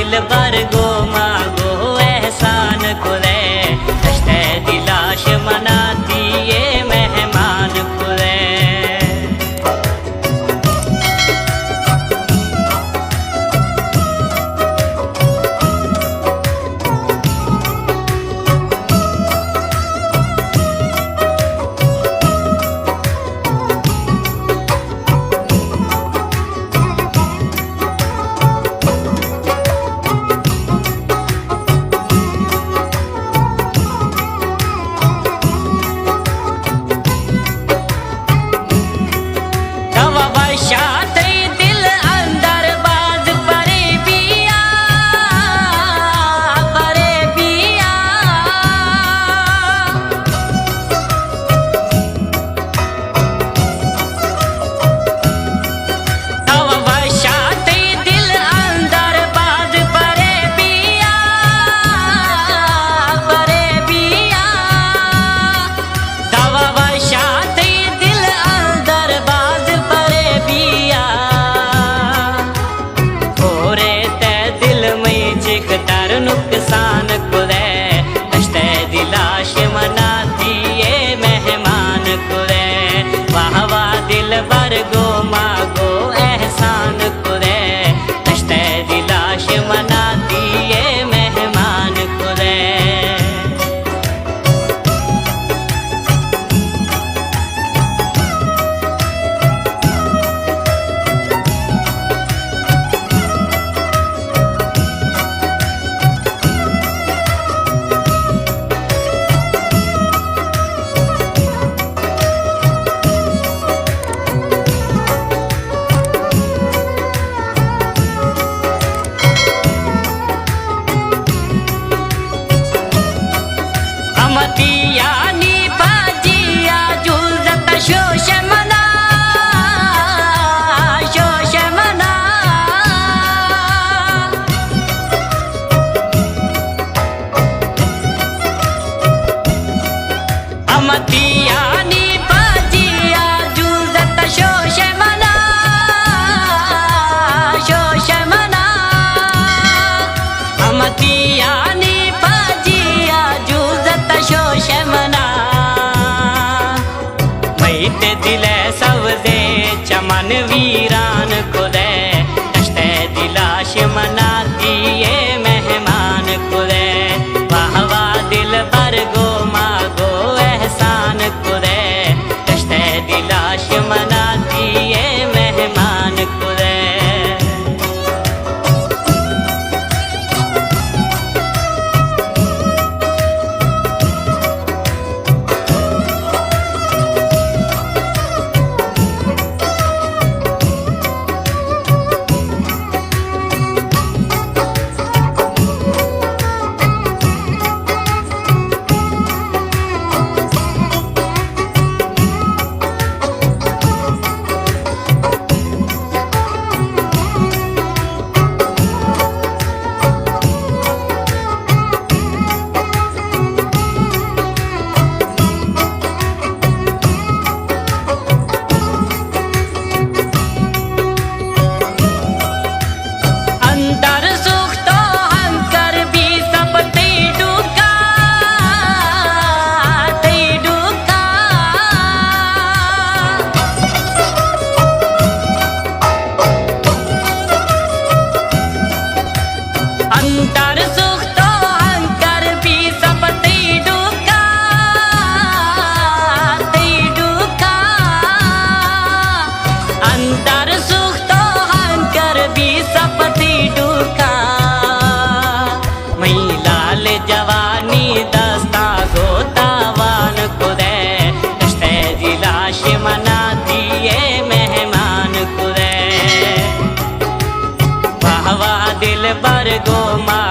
दिल बर गो मागो एहसान कुरे दश्ते दिलाश मनाती ये मेहमान कुरे। नुकसान कुरे दश्ते दिलाश मनाती ये मेहमान कुरे। वाह वाह दिल बर गो मागो एहसान कुरे दश्ते दिलाश मनाती ये मेहमान कुरे। अमतियानी बाजिया जुलत शोष मना शोष मना। अमतियानी बाजिया जुलत शोष मना शोष मना। अमतियानी बाजिया शोष मना मैते दिले सवदे चमन वीरान कुरे दश्ते दिलाश मनाती ये मेहमान कुरे। वाह वाह दिल बर गो मागो एहसान कुरे दश्ते दिलाश मनाती ये मेहमान कुरे। अंतर सुख तो अंतर भी सब ती डुका अंतर सुख तो अंतर भी सब ती डुका। मई लाल जवानी दस्ता गोतावान कुरे दश्ते दिलाश मनाती ये मेहमान कुरे। वाह वाह दिल बर गो मा